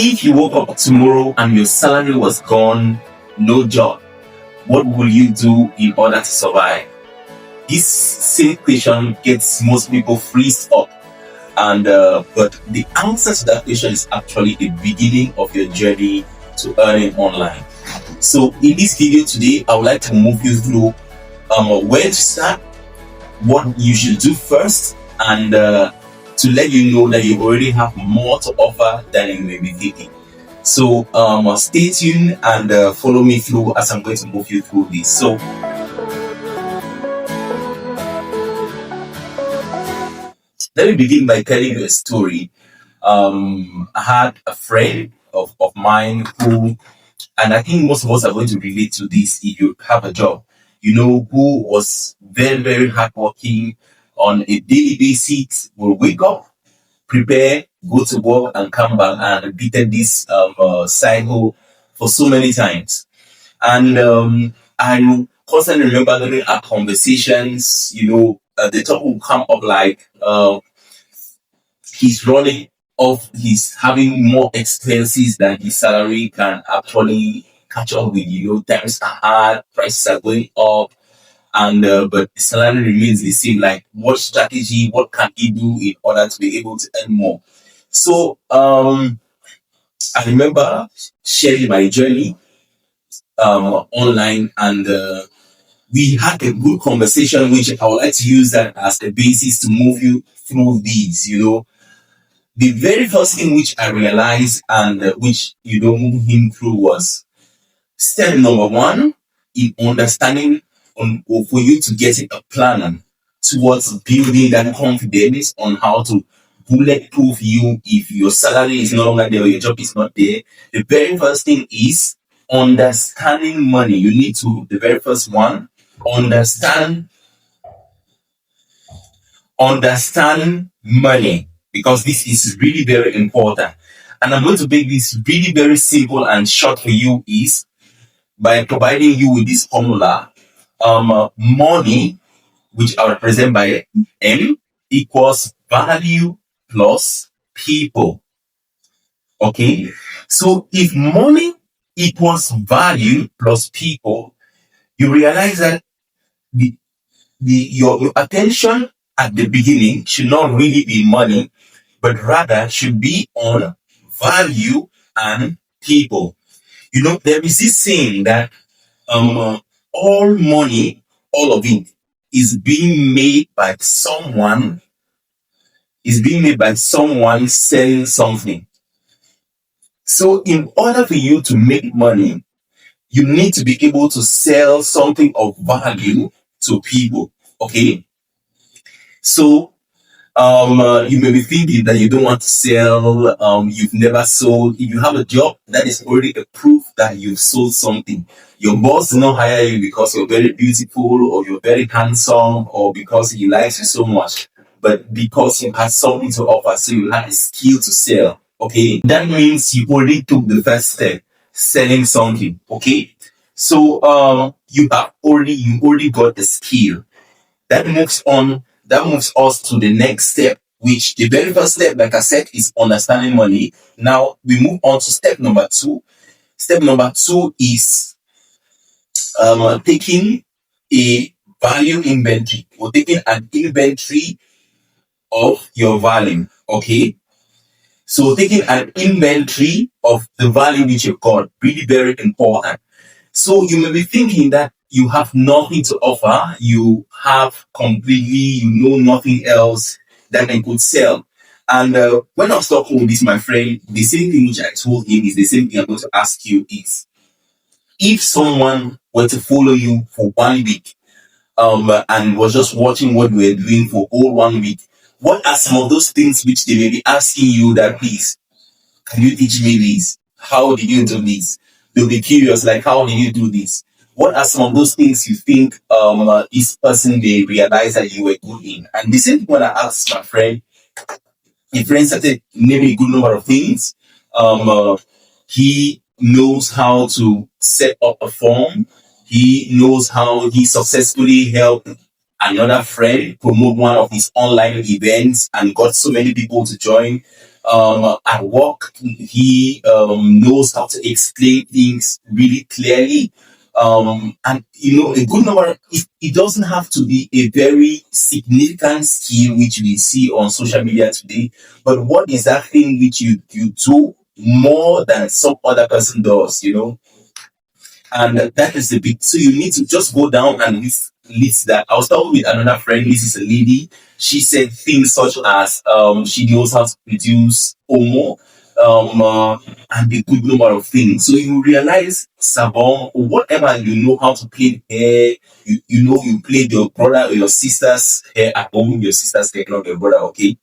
If you woke up tomorrow and your salary was gone, no job, what will you do in order to survive? This same question gets most people freezed up. And but the answer to that question is actually the beginning of your journey to earning online. So in this video today, I would like to move you through where to start, what you should do first, and to let you know that you already have more to offer than you may be thinking. So stay tuned and follow me through as I'm going to move you through this. So let me begin by telling you a story. I had a friend of mine who, and I think most of us are going to relate to this if you have a job, who was very, very hardworking on a daily basis, will wake up, prepare, go to work, and come back, and repeated this cycle for so many times. And I constantly remember during our conversations, the topic will come up like, he's running off, he's having more expenses than his salary can actually catch up with. Times are hard, prices are going up, and but the salary remains the same. Like, what strategy, what can he do in order to be able to earn more? So I remember sharing my journey online, and we had a good conversation, which I would like to use that as the basis to move you through these. The very first thing which I realized and which move him through was step number one in understanding or for you to get a plan towards building that confidence on how to bulletproof you if your salary is no longer there or your job is not there. The very first thing is understanding money. You need to, the very first one, understand money, because this is really very important. And I'm going to make this really very simple and short for you is by providing you with this formula. Money, which I represent by M, equals value plus people. Okay, so if money equals value plus people, you realize that your attention at the beginning should not really be money, but rather should be on value and people. There is this saying that all money, all of it, is being made by someone selling something. So in order for you to make money, you need to be able to sell something of value to people. Okay, so you may be thinking that you don't want to sell, you've never sold. If you have a job, that is already a proof that you've sold something. Your boss did not hire you because you're very beautiful or you're very handsome or because he likes you so much, but because you have something to offer, so you have a skill to sell. Okay, that means you already took the first step, selling something. Okay, so you already got the skill. That moves us to the next step, which the very first step, like I said, is understanding money. Now we move on to step number two. Step number two is taking a value inventory, or taking an inventory of your value. Okay, so taking an inventory of the value which you've got, really very important. So you may be thinking that you have nothing to offer, you have completely, nothing else that they could sell. And when I was talking with this, my friend, the same thing which I told him is the same thing I'm going to ask you is, if someone were to follow you for 1 week, and was just watching what you were doing for all 1 week, what are some of those things which they may be asking you that, please, can you teach me this? How did you do this? They'll be curious, like, how did you do this? What are some of those things you think this person they realize that you were good in? And the same thing when I asked my friend, started naming a good number of things. He knows how to set up a form. He knows how he successfully helped another friend promote one of his online events and got so many people to join. At work, he knows how to explain things really clearly. And a good number, it doesn't have to be a very significant skill which we see on social media today, but what is that thing which you do more than some other person does, and that is the big. So you need to just go down and list that. I was talking with another friend. This is a lady. She said things such as she knows how to produce omo, and a good number of things. So you realize sabon or whatever you know how to play hair. You played your brother or your sister's hair at home. Your sister's hair, not your brother. Okay.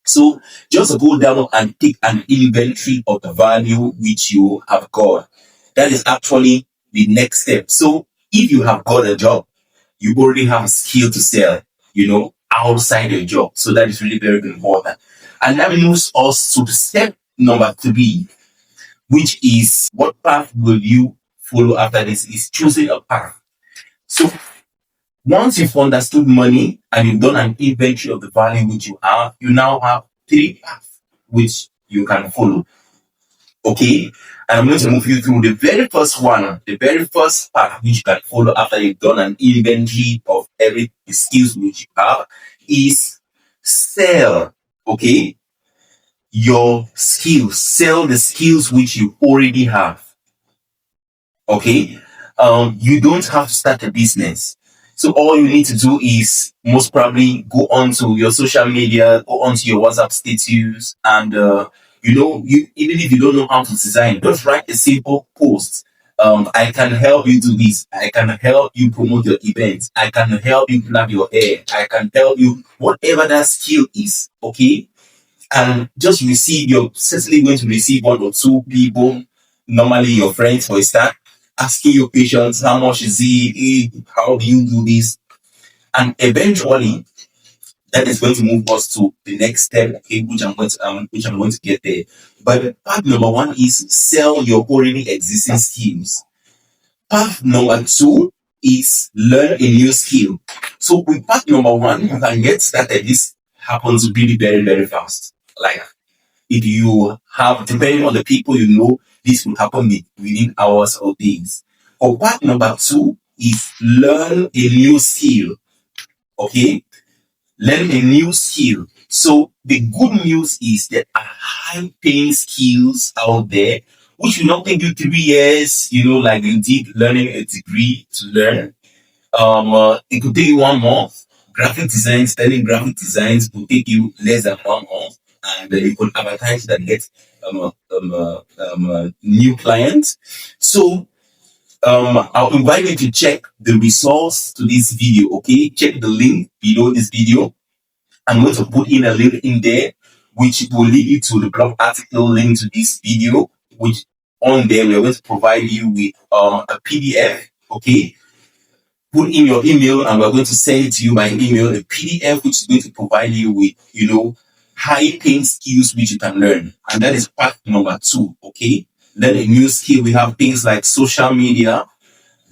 So just go down and take an inventory of the value which you have got. That is actually the next step. So if you have got a job, you already have a skill to sell, outside your job. So that is really very important. And that moves us to the step number 3, which is what path will you follow after this is choosing a path. So once you've understood money and you've done an inventory of the value which you have, you now have 3 paths which you can follow. Okay? And I'm going to move you through the very first one, the very first path which you can follow after you've done an inventory of every skills which you have is sell. Okay? Your skills. Sell the skills which you already have. Okay? You don't have to start a business. So all you need to do is most probably go onto your social media, go onto your WhatsApp status, and you even if you don't know how to design, just write a simple post. I can help you do this. I can help you promote your events. I can help you plan your hair. I can help you whatever that skill is. Okay, and just receive. You're certainly going to receive 1 or 2 people, normally your friends for a start, asking your patients how much is it, how do you do this, and eventually that is going to move us to the next step, okay, which I'm going to get there. But part number 1 is sell your already existing skills. Part number 2 is learn a new skill. So with part number 1, you can get started. This happens really very, very fast. Like if you have, depending on the people this will happen within hours or days. Or part number 2 is learn a new skill. Okay? Learn a new skill. So the good news is there are high paying skills out there which will not take you 3 years, like you did learning a degree to learn. It could take you 1 month. Graphic design, studying graphic designs will take you less than 1 month, and you could advertise that get new clients. So I'll invite you to check the resource to this video. Okay, check the link below this video. I'm going to put in a link in there, which will lead you to the blog article link to this video, which on there we're going to provide you with a PDF. Okay, put in your email and we're going to send it to you by email, a PDF which is going to provide you with, high paying skills which you can learn. And that is part number 2. Okay, learn a new skill. We have things like social media,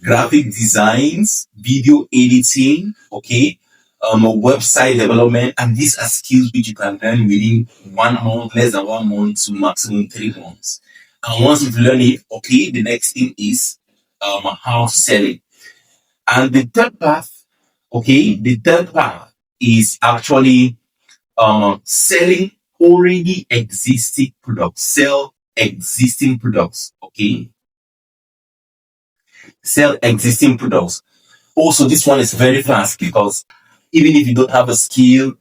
graphic designs, video editing, okay, website development, and these are skills which you can learn within 1 month, less than 1 month to maximum 3 months. And once you've learned it, okay, the next thing is how to sell it. And the third path is actually selling already existing products. Sell existing products. Okay, sell existing products. Also, this one is very fast because even if you don't have a skill,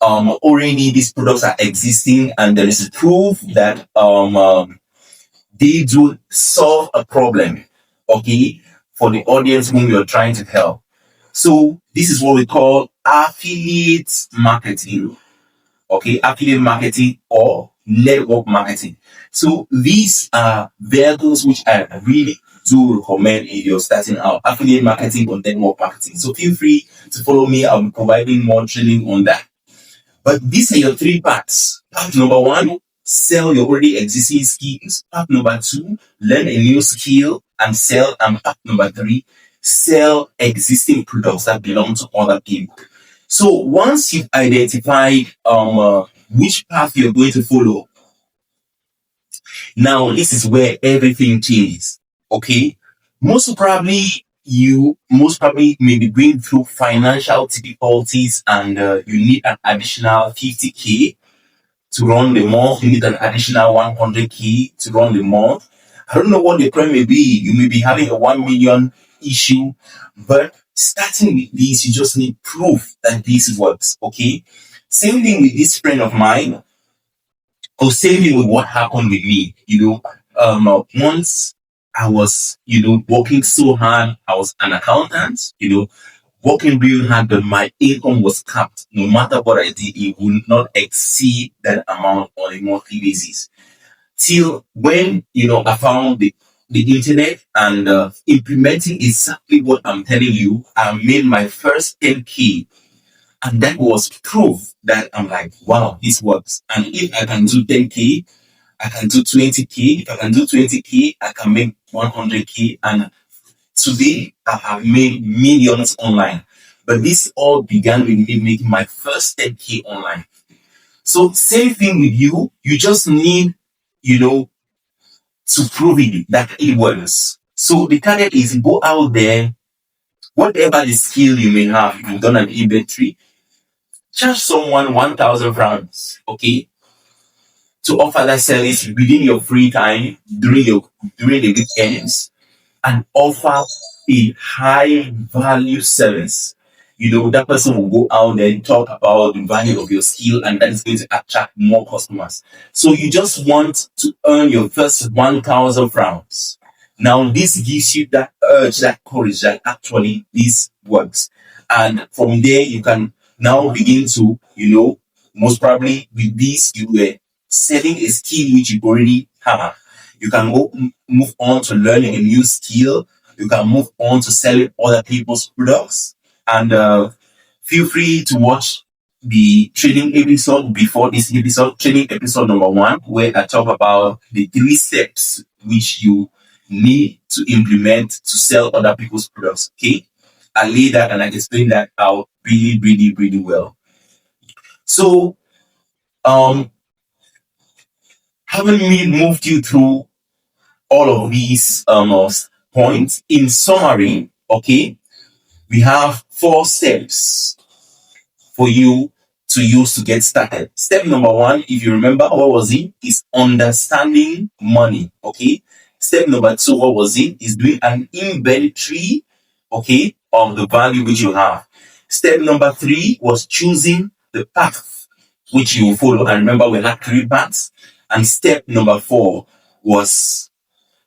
already these products are existing, and there is proof that they do solve a problem. Okay, for the audience whom you're trying to help. So this is what we call affiliate marketing. Okay, affiliate marketing or network marketing. So these are vehicles which I really do recommend if you're starting out, affiliate marketing or network marketing. So feel free to follow me. I'll be providing more training on that. But these are your 3 parts. Part number 1, sell your already existing skills. Part number 2, learn a new skill and sell. And part number 3, sell existing products that belong to other people. So once you've identified which path you're going to follow, now this is where everything changes. Okay, most probably may be going through financial difficulties, and you need an additional 50K to run the month. You need an additional 100K to run the month. I don't know what the problem may be. You may be having a 1 million issue, but starting with this, you just need proof that this works. Okay. Same thing with this friend of mine, or same thing with what happened with me. Once I was, working so hard. I was an accountant, working real hard, but my income was capped. No matter what I did, it would not exceed that amount on a monthly basis. Till when, I found the internet, and implementing exactly what I'm telling you, I made my first 10K. And that was proof that I'm like, wow, this works. And if I can do 10K, I can do 20K. If I can do 20K, I can make 100K. And today, I have made millions online. But this all began with me making my first 10K online. So same thing with you. You just need, to prove it that it works. So the target is go out there, whatever the skill you may have. If you've done an inventory, charge someone 1,000 francs, okay, to offer that service within your free time during the weekends, and offer a high value service. That person will go out there and talk about the value of your skill, and that is going to attract more customers. So you just want to earn your first 1,000 francs. Now, this gives you that urge, that courage that actually this works. And from there, you can now begin to, most probably with this, you were selling a skill which you already have. You can move on to learning a new skill. You can move on to selling other people's products. And feel free to watch the training episode before this episode, training episode number 1, where I talk about the 3 steps which you need to implement to sell other people's products. Okay, I lay that and I explain that out really, really, really well. So, having me moved you through all of these points, in summary, okay, we have 4 steps for you to use to get started. Step number 1, if you remember, what was it? Is understanding money. Okay. Step number 2, what was it? Is doing an inventory, okay, of the value which you have. Step number 3 was choosing the path which you will follow. And remember, we had 3 paths. And step number 4 was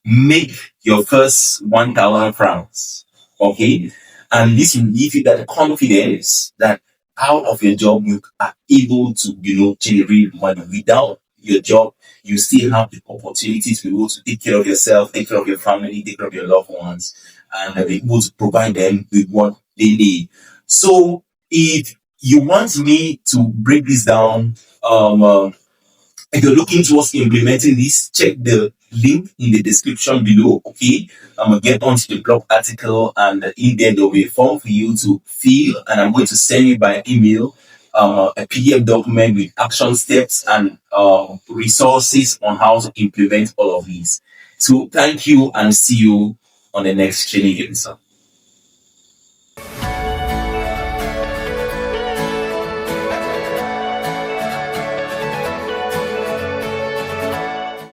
make your first 1,000 francs. Okay. And this will give you that confidence that out of your job, you are able to, generate money. Without your job, you still have the opportunity to be able to take care of yourself, take care of your family, take care of your loved ones, and be able to provide them with what they need. So if you want me to break this down, if you're looking towards implementing this, check the link in the description below. Okay, I'm gonna get onto the blog article, and in there there'll be a form for you to fill, and I'm going to send you by email a PDF document with action steps and resources on how to implement all of these. So thank you, and see you on the next training episode.